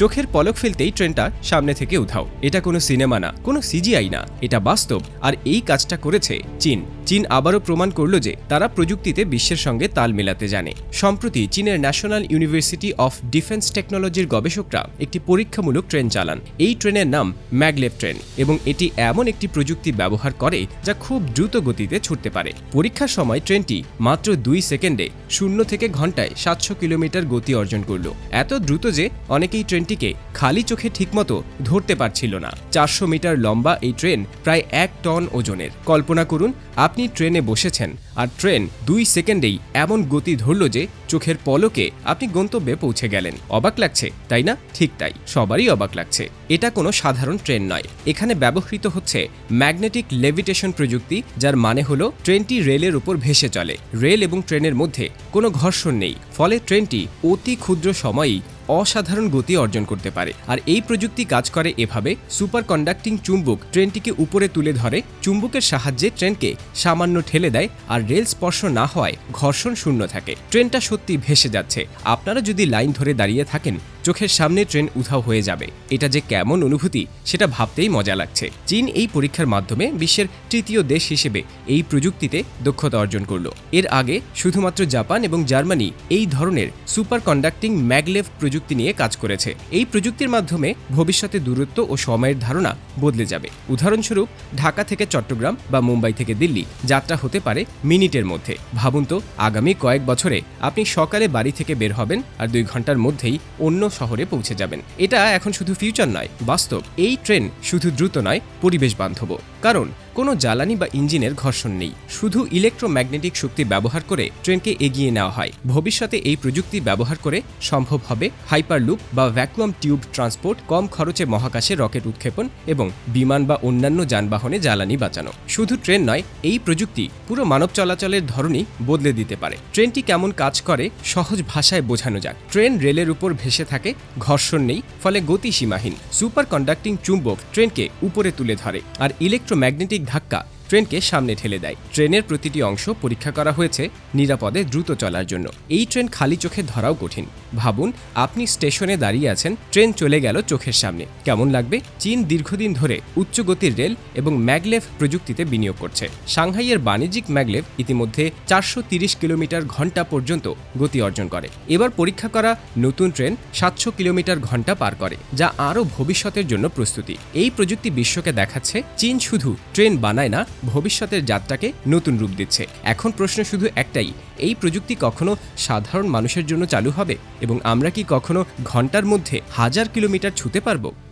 চোখের পলক ফেলতেই ট্রেনটা সামনে থেকে উধাও। এটা কোনো সিনেমা না, কোনো সিজিআই না, এটা বাস্তব। আর এই কাজটা করেছে চীন। চীন আবারও প্রমাণ করল যে তারা প্রযুক্তিতে বিশ্বের সঙ্গে তাল মেলাতে জানে। সম্প্রতি চীনের ন্যাশনাল ইউনিভার্সিটি অফ ডিফেন্স টেকনোলজির গবেষকরা একটি পরীক্ষামূলক ট্রেন চালান। এই ট্রেনের নাম ম্যাগলেভ ট্রেন এবং এটি এমন একটি প্রযুক্তি ব্যবহার করে যা খুব দ্রুত গতিতে ছুটতে পারে। পরীক্ষার সময় ট্রেনটি মাত্র 2 সেকেন্ডে 0 থেকে ঘন্টায় 700 কিলোমিটার গতি অর্জন করল। এত দ্রুত যে অনেকেই ট্রেনটিকে খালি চোখে ঠিকমতো ধরতে পারছিল না। 400 মিটার লম্বা এই ট্রেন প্রায় 1 টন ওজনের। কল্পনা করুন আপনি ট্রেনে বসেছেন আর ট্রেন 2 সেকেন্ডেই এমন গতি ধরল যে চোখের পলকে আপনি গন্তব্যে পৌঁছে গেলেন। অবাক লাগছে তাই না? ঠিক তাই, সবারই অবাক লাগছে। এটা কোনো সাধারণ ট্রেন নয়। এখানে ব্যবহৃত হচ্ছে ম্যাগনেটিক লেভিটেশন প্রযুক্তি, যার মানে হলো ট্রেনটি রেলের উপর ভেসে চলে। রেল এবং ট্রেনের মধ্যে কোনো ঘর্ষণ নেই, ফলে ট্রেনটি অতি ক্ষুদ্র সময়েই অসাধারণ গতি অর্জন করতে পারে। আর এই প্রযুক্তি কাজ করে এভাবে: সুপার কন্ডাক্টিং চুম্বক ট্রেনটিকে উপরে তুলে ধরে, চুম্বকের সাহায্যে ট্রেনকে সামান্য ঠেলে দেয়, আর রেল স্পর্শ না হওয়ায় ঘর্ষণ শূন্য থাকে। ট্রেনটা সত্যি ভেসে যাচ্ছে। আপনারা যদি লাইন ধরে দাঁড়িয়ে থাকেন, চোখের সামনে ট্রেন উধাও হয়ে যাবে। এটা যে কেমন অনুভূতি সেটা ভাবতেই মজা লাগছে। চীন এই পরীক্ষার মাধ্যমে বিশ্বের তৃতীয় দেশ হিসেবে এই প্রযুক্তিতে দক্ষতা অর্জন করল। এর আগে শুধুমাত্র জাপান এবং জার্মানি এই ধরনের সুপার কন্ডাক্টিং ম্যাগলেভ প্রযুক্তি নিয়ে কাজ করেছে। এই প্রযুক্তির মাধ্যমে ভবিষ্যতে দূরত্ব ও সময়ের ধারণা বদলে যাবে। উদাহরণস্বরূপ, ঢাকা থেকে চট্টগ্রাম বা মুম্বাই থেকে দিল্লি যাত্রা হতে পারে মিনিটের মধ্যে। ভাবুন তো, আগামী কয়েক বছরে আপনি সকালে বাড়ি থেকে বের হবেন আর 2 ঘন্টার মধ্যেই অন্য শহরে পৌঁছে যাবেন। এটা এখন শুধু ফিউচার নয়, বাস্তব। এই ট্রেন শুধু দ্রুত নয়, পরিবেশ বান্ধব। কারণ কোনো জ্বালানি বা ইঞ্জিনের ঘর্ষণ নেই। শুধু ইলেকট্রোম্যাগনেটিক শক্তি ব্যবহার করে ট্রেনকে এগিয়ে নেওয়া হয়। ভবিষ্যতে এই প্রযুক্তি ব্যবহার করে সম্ভব হবে হাইপারলুপ বা ভ্যাকুয়াম টিউব ট্রান্সপোর্ট, কম খরচে মহাকাশে রকেট উৎক্ষেপণ এবং বিমান বা অন্যান্য যানবাহনে জ্বালানি বাঁচানো। শুধু ট্রেন নয়, এই প্রযুক্তি পুরো মানব চলাচলের ধরনই বদলে দিতে পারে। ট্রেনটি কেমন কাজ করে সহজ ভাষায় বোঝানো যাক। ট্রেন রেলের উপর ভেসে থাকে, ঘর্ষণ নেই, ফলে গতি সীমাহীন। সুপার কন্ডাক্টিং চুম্বক ট্রেনকে উপরে তুলে ধরে, আর ইলেকট্রোম্যাগনেটিক ধাক্কা ট্রেনকে সামনে ঠেলে দেয়। ট্রেনের প্রতিটি অংশ পরীক্ষা করা হয়েছে নিরাপদে দ্রুত চলার জন্য। এই ট্রেন খালি চোখে ধরাও কঠিন। ভাবুন, আপনি স্টেশনে দাঁড়িয়ে আছেন, ট্রেন চলে গেল চোখের সামনে। কেমন লাগবে? চীন দীর্ঘদিন ধরে উচ্চ গতির রেল এবং ম্যাগলেভ প্রযুক্তিতে বিনিয়োগ করছে। সাংহাইয়ের বাণিজ্যিক ম্যাগলেভ ইতিমধ্যে 430 কিলোমিটার ঘন্টা পর্যন্ত গতি অর্জন করে। এবার পরীক্ষা করা নতুন ট্রেন 700 কিলোমিটার ঘন্টা পার করে, যা আরও ভবিষ্যতের জন্য প্রস্তুতি। এই প্রযুক্তি বিশ্বকে দেখাচ্ছে চীন শুধু ট্রেন বানায় না, ভবিষ্যতের যাত্রাকে নতুন রূপ দিচ্ছে। এখন প্রশ্ন শুধু একটাই: এই প্রযুক্তি কখনো সাধারণ মানুষের জন্য চালু হবে এবং আমরা কি কখনো ঘন্টার মধ্যে 1000 কিলোমিটার ছুঁতে পারবো?